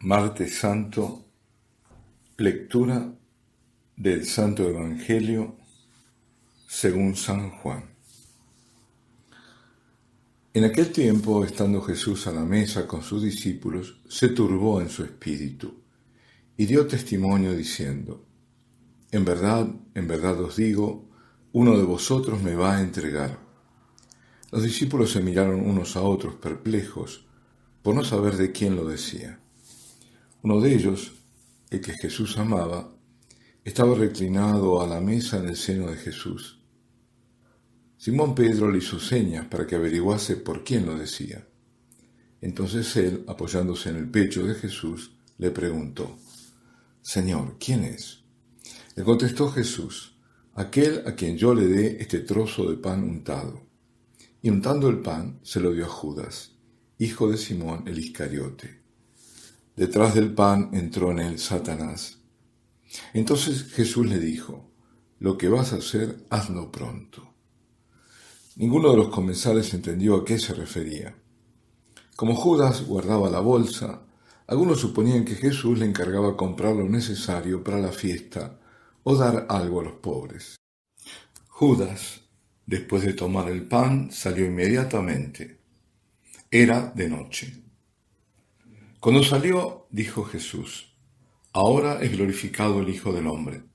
Martes Santo, lectura del Santo Evangelio según San Juan. En aquel tiempo, estando Jesús a la mesa con sus discípulos, se turbó en su espíritu y dio testimonio diciendo: en verdad os digo, uno de vosotros me va a entregar. Los discípulos se miraron unos a otros perplejos por no saber de quién lo decía. Uno de ellos, el que Jesús amaba, estaba reclinado a la mesa en el seno de Jesús. Simón Pedro le hizo señas para que averiguase por quién lo decía. Entonces él, apoyándose en el pecho de Jesús, le preguntó: Señor, ¿quién es? Le contestó Jesús: aquel a quien yo le dé este trozo de pan untado. Y untando el pan, se lo dio a Judas, hijo de Simón el Iscariote. Detrás del pan entró en él Satanás. Entonces Jesús le dijo: lo que vas a hacer, hazlo pronto. Ninguno de los comensales entendió a qué se refería. Como Judas guardaba la bolsa, algunos suponían que Jesús le encargaba comprar lo necesario para la fiesta o dar algo a los pobres. Judas, después de tomar el pan, salió inmediatamente. Era de noche. Cuando salió, dijo Jesús: ahora es glorificado el Hijo del Hombre,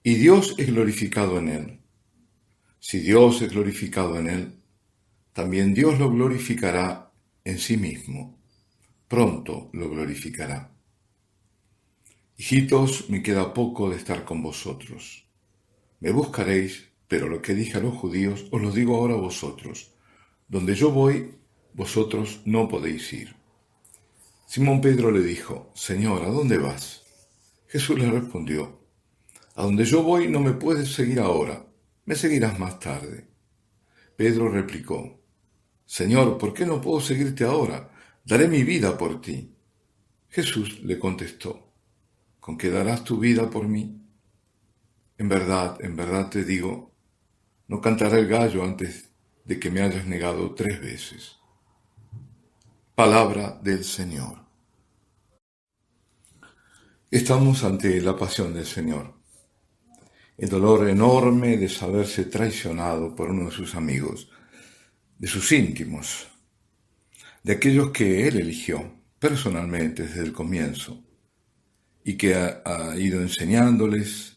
y Dios es glorificado en él. Si Dios es glorificado en él, también Dios lo glorificará en sí mismo. Pronto lo glorificará. Hijitos, me queda poco de estar con vosotros. Me buscaréis, pero lo que dije a los judíos os lo digo ahora a vosotros. Donde yo voy, vosotros no podéis ir. Simón Pedro le dijo: Señor, ¿a dónde vas? Jesús le respondió: a donde yo voy no me puedes seguir ahora, me seguirás más tarde. Pedro replicó: Señor, ¿por qué no puedo seguirte ahora? Daré mi vida por ti. Jesús le contestó: ¿con qué darás tu vida por mí? En verdad te digo, no cantará el gallo antes de que me hayas negado 3 veces. Palabra del Señor. Estamos ante la pasión del Señor. El dolor enorme de saberse traicionado por uno de sus amigos, de sus íntimos, de aquellos que él eligió personalmente desde el comienzo y que ha ido enseñándoles,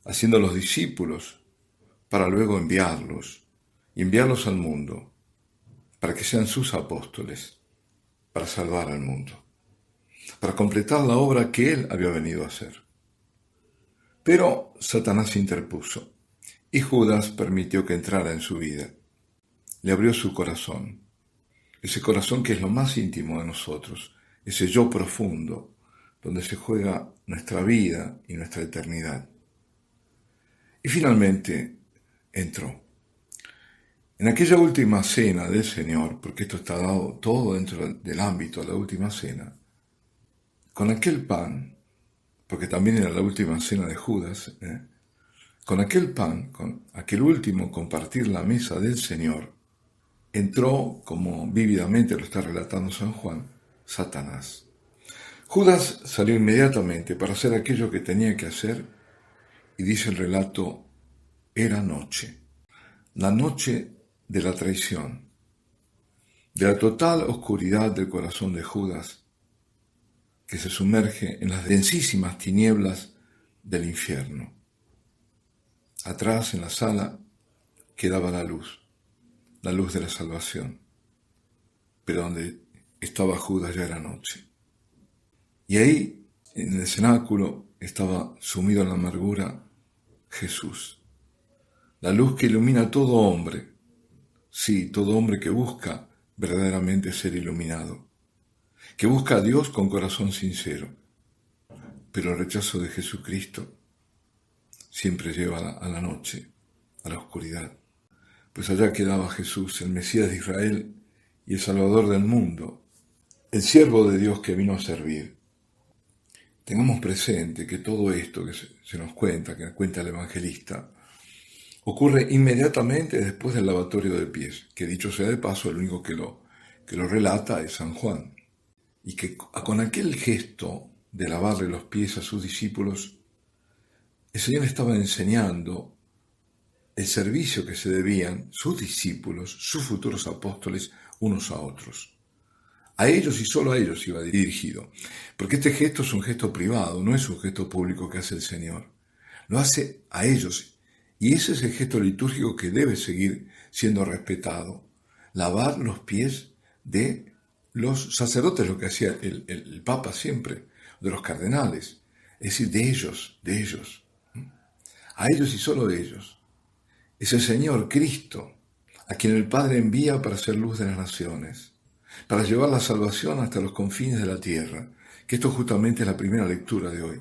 haciéndolos discípulos para luego enviarlos al mundo, para que sean sus apóstoles, para salvar al mundo, para completar la obra que él había venido a hacer. Pero Satanás interpuso y Judas permitió que entrara en su vida. Le abrió su corazón, ese corazón que es lo más íntimo de nosotros, ese yo profundo, donde se juega nuestra vida y nuestra eternidad. Y finalmente entró. En aquella última cena del Señor, porque esto está dado todo dentro del ámbito de la última cena, con aquel pan, porque también era la última cena de Judas, con aquel pan, con aquel último compartir la mesa del Señor, entró, como vívidamente lo está relatando San Juan, Satanás. Judas salió inmediatamente para hacer aquello que tenía que hacer, y dice el relato: era noche, la noche de la traición, de la total oscuridad del corazón de Judas, que se sumerge en las densísimas tinieblas del infierno. Atrás, en la sala, quedaba la luz de la salvación, pero donde estaba Judas ya era noche. Y ahí, en el cenáculo, estaba sumido en la amargura Jesús, la luz que ilumina a todo hombre, sí, todo hombre que busca verdaderamente ser iluminado, que busca a Dios con corazón sincero. Pero el rechazo de Jesucristo siempre lleva a la noche, a la oscuridad. Pues allá quedaba Jesús, el Mesías de Israel y el Salvador del mundo, el siervo de Dios que vino a servir. Tengamos presente que todo esto que se nos cuenta, que cuenta el evangelista, ocurre inmediatamente después del lavatorio de pies, que dicho sea de paso, el único que lo relata es San Juan. y que con aquel gesto de lavarle los pies a sus discípulos, el Señor estaba enseñando el servicio que se debían sus discípulos, sus futuros apóstoles, unos a otros. A ellos y solo a ellos iba dirigido, porque este gesto es un gesto privado, no es un gesto público que hace el Señor. Lo hace a ellos, y ese es el gesto litúrgico que debe seguir siendo respetado. Lavar los pies de los sacerdotes, lo que hacía el Papa siempre, de los cardenales, es decir, de ellos, a ellos y solo de ellos. Es el Señor Cristo, a quien el Padre envía para ser luz de las naciones, para llevar la salvación hasta los confines de la tierra, que esto justamente es la primera lectura de hoy,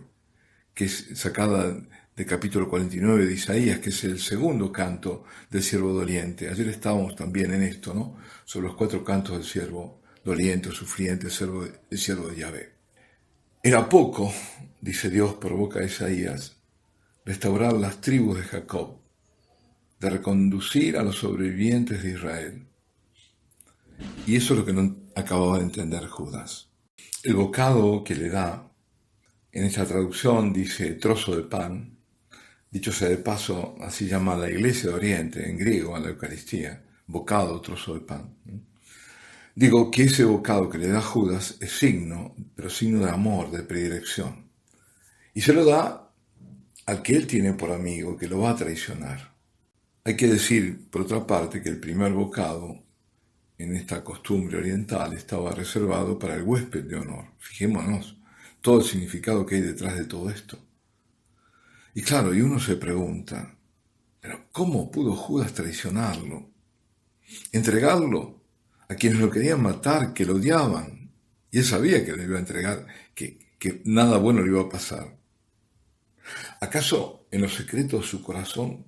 que es sacada del capítulo 49 de Isaías, que es el segundo canto del siervo doliente. Ayer estábamos también en esto, ¿no? Sobre los 4 cantos del siervo doliente o sufriente, el siervo de Yahvé. Era poco, dice Dios por boca de Isaías, restaurar las tribus de Jacob, de reconducir a los sobrevivientes de Israel. Y eso es lo que no acababa de entender Judas. El bocado que le da, en esta traducción dice trozo de pan, dicho sea de paso, así llama la Iglesia de Oriente, en griego, a la Eucaristía, bocado, trozo de pan. Digo que ese bocado que le da Judas es signo, pero signo de amor, de predilección. Y se lo da al que él tiene por amigo, que lo va a traicionar. Hay que decir, por otra parte, que el primer bocado en esta costumbre oriental estaba reservado para el huésped de honor. Fijémonos todo el significado que hay detrás de todo esto. Y claro, y uno se pregunta, ¿pero cómo pudo Judas traicionarlo? Entregarlo a quienes lo querían matar, que lo odiaban. Y él sabía que le iba a entregar, que nada bueno le iba a pasar. ¿Acaso en los secretos de su corazón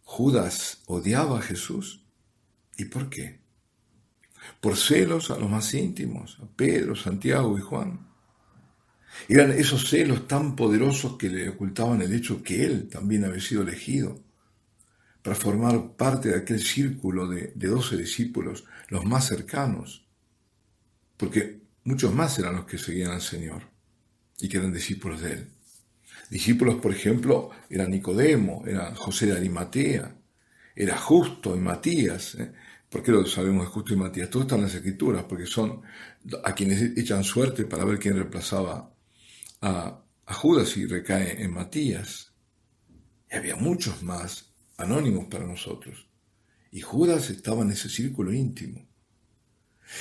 Judas odiaba a Jesús? ¿Y por qué? ¿Por celos a los más íntimos, a Pedro, Santiago y Juan? Eran esos celos tan poderosos que le ocultaban el hecho que él también había sido elegido para formar parte de aquel círculo de 12 discípulos, los más cercanos, porque muchos más eran los que seguían al Señor y que eran discípulos de él. Discípulos, por ejemplo, era Nicodemo, era José de Arimatea, era Justo y Matías. ¿Por qué lo sabemos de Justo y Matías? Todo está en las Escrituras, porque son a quienes echan suerte para ver quién reemplazaba a Judas y recae en Matías. Y había muchos más anónimos para nosotros. Y Judas estaba en ese círculo íntimo.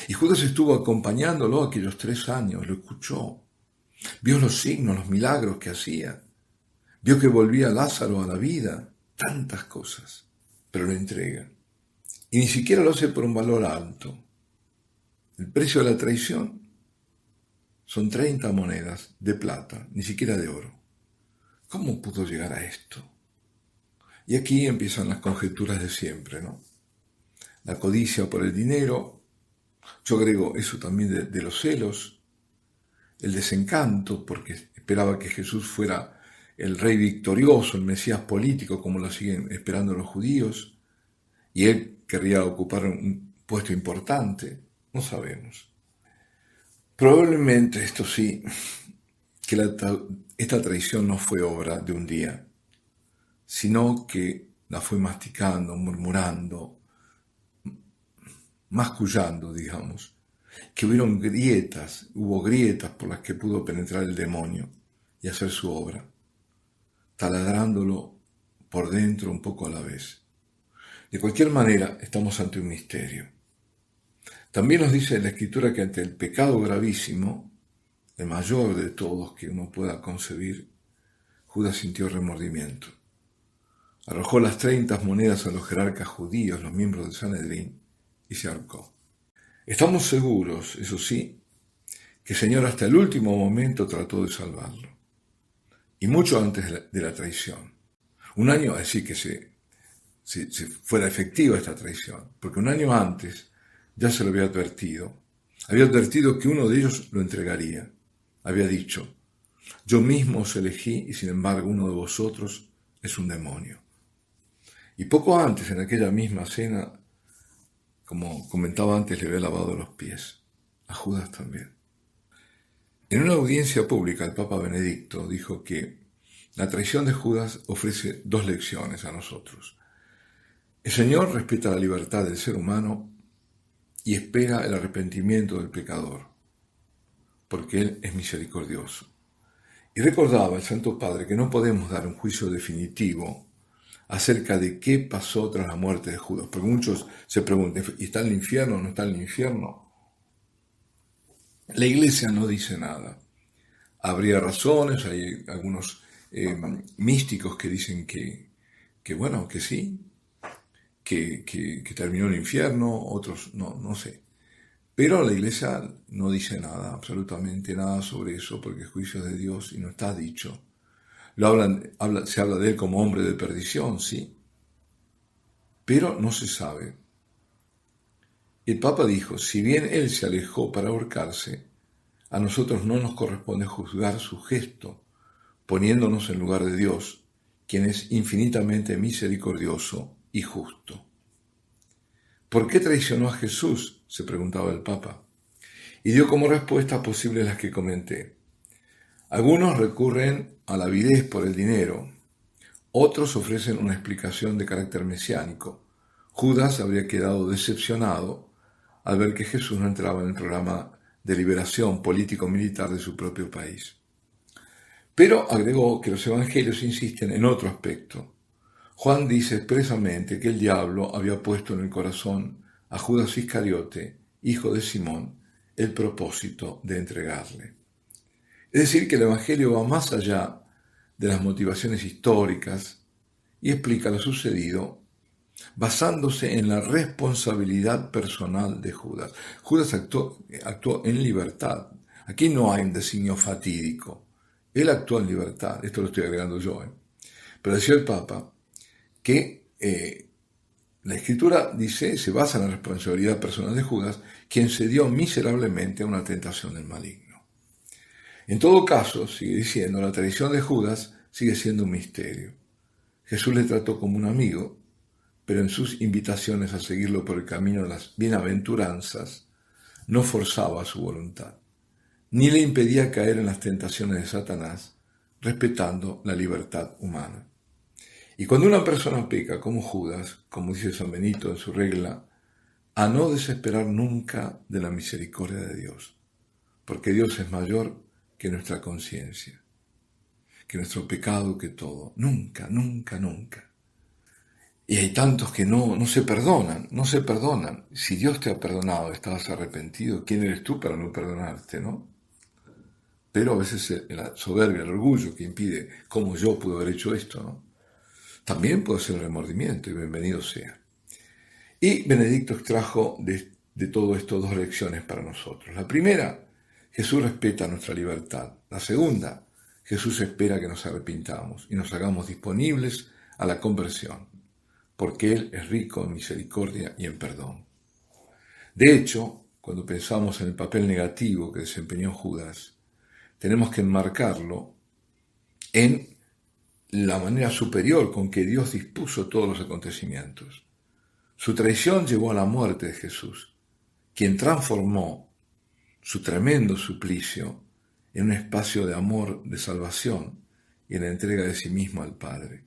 Y Judas estuvo acompañándolo aquellos 3 años, lo escuchó. Vio los signos, los milagros que hacía. Vio que volvía Lázaro a la vida. Tantas cosas. Pero lo entrega. Y ni siquiera lo hace por un valor alto. El precio de la traición son 30 monedas de plata, ni siquiera de oro. ¿Cómo pudo llegar a esto? Y aquí empiezan las conjeturas de siempre, ¿no? La codicia por el dinero. Yo agrego eso también de los celos. El desencanto, porque esperaba que Jesús fuera el rey victorioso, el Mesías político, como lo siguen esperando los judíos, y él querría ocupar un puesto importante, no sabemos. Probablemente esto sí, que esta traición no fue obra de un día, sino que la fue masticando, murmurando, mascullando, digamos, que hubo grietas por las que pudo penetrar el demonio y hacer su obra, taladrándolo por dentro un poco a la vez. De cualquier manera, estamos ante un misterio. También nos dice la Escritura que ante el pecado gravísimo, el mayor de todos que uno pueda concebir, Judas sintió remordimiento. Arrojó las 30 monedas a los jerarcas judíos, los miembros del Sanedrín, y se ahorcó. Estamos seguros, eso sí, que el Señor hasta el último momento trató de salvarlo. Y mucho antes de la traición. Un año, así que se fuera efectiva esta traición, porque un año antes ya se lo había advertido. Había advertido que uno de ellos lo entregaría. Había dicho, yo mismo os elegí y sin embargo uno de vosotros es un demonio. Y poco antes, en aquella misma cena, como comentaba antes, le había lavado los pies. A Judas también. En una audiencia pública, el Papa Benedicto dijo que la traición de Judas ofrece dos lecciones a nosotros. El Señor respeta la libertad del ser humano y espera el arrepentimiento del pecador, porque Él es misericordioso. Y recordaba el Santo Padre que no podemos dar un juicio definitivo acerca de qué pasó tras la muerte de Judas, porque muchos se preguntan, ¿está en el infierno o no está en el infierno? La Iglesia no dice nada. Habría razones, hay algunos místicos que dicen que bueno, que sí, que terminó el infierno, otros no sé. Pero la Iglesia no dice nada, absolutamente nada sobre eso, porque el juicio es de Dios y no está dicho. Se habla de él como hombre de perdición, sí, pero no se sabe. El Papa dijo, si bien él se alejó para ahorcarse, a nosotros no nos corresponde juzgar su gesto, poniéndonos en lugar de Dios, quien es infinitamente misericordioso y justo. ¿Por qué traicionó a Jesús?, se preguntaba el Papa, y dio como respuesta posibles las que comenté. Algunos recurren a la avidez por el dinero, otros ofrecen una explicación de carácter mesiánico. Judas habría quedado decepcionado al ver que Jesús no entraba en el programa de liberación político-militar de su propio país. Pero agregó que los evangelios insisten en otro aspecto. Juan dice expresamente que el diablo había puesto en el corazón a Judas Iscariote, hijo de Simón, el propósito de entregarle. Es decir, que el evangelio va más allá de las motivaciones históricas y explica lo sucedido basándose en la responsabilidad personal de Judas. Judas actuó en libertad. Aquí no hay un designio fatídico. Él actuó en libertad. Esto lo estoy agregando yo. Pero decía el Papa que la Escritura dice, se basa en la responsabilidad personal de Judas, quien cedió miserablemente a una tentación del maligno. En todo caso, sigue diciendo, la traición de Judas sigue siendo un misterio. Jesús le trató como un amigo, pero en sus invitaciones a seguirlo por el camino de las bienaventuranzas, no forzaba su voluntad, ni le impedía caer en las tentaciones de Satanás, respetando la libertad humana. Y cuando una persona peca como Judas, como dice San Benito en su regla, a no desesperar nunca de la misericordia de Dios, porque Dios es mayor que nuestra conciencia, que nuestro pecado, que todo. Nunca, nunca, nunca. Y hay tantos que no se perdonan. Si Dios te ha perdonado, estabas arrepentido, ¿quién eres tú para no perdonarte, no? Pero a veces la soberbia, el orgullo que impide, ¿cómo yo pude haber hecho esto, no? También puede ser el remordimiento, y bienvenido sea. Y Benedicto extrajo de todo esto dos lecciones para nosotros. La primera, Jesús respeta nuestra libertad. La segunda, Jesús espera que nos arrepintamos y nos hagamos disponibles a la conversión, porque Él es rico en misericordia y en perdón. De hecho, cuando pensamos en el papel negativo que desempeñó Judas, tenemos que enmarcarlo en la manera superior con que Dios dispuso todos los acontecimientos. Su traición llevó a la muerte de Jesús, quien transformó su tremendo suplicio en un espacio de amor, de salvación y en la entrega de sí mismo al Padre.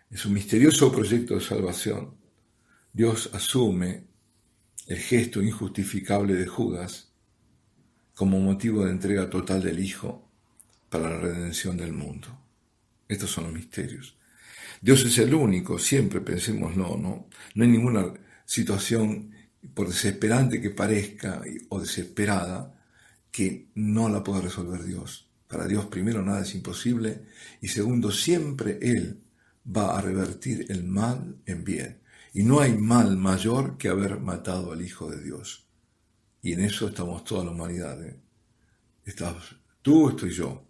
En su misterioso proyecto de salvación, Dios asume el gesto injustificable de Judas como motivo de entrega total del Hijo para la redención del mundo. Estos son los misterios. Dios es el único, siempre pensémoslo, ¿no? No hay ninguna situación, por desesperante que parezca o desesperada, que no la pueda resolver Dios. Para Dios, primero, nada es imposible, y segundo, siempre Él va a revertir el mal en bien. Y no hay mal mayor que haber matado al Hijo de Dios. Y en eso estamos toda la humanidad. Estás tú, estoy yo.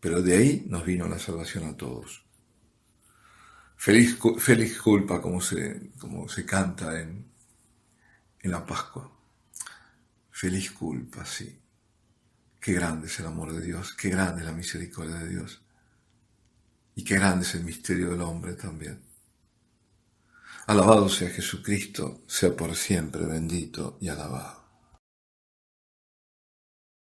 Pero de ahí nos vino la salvación a todos. Feliz culpa, como se canta en la Pascua. Feliz culpa, sí. Qué grande es el amor de Dios, qué grande es la misericordia de Dios. Y qué grande es el misterio del hombre también. Alabado sea Jesucristo, sea por siempre bendito y alabado.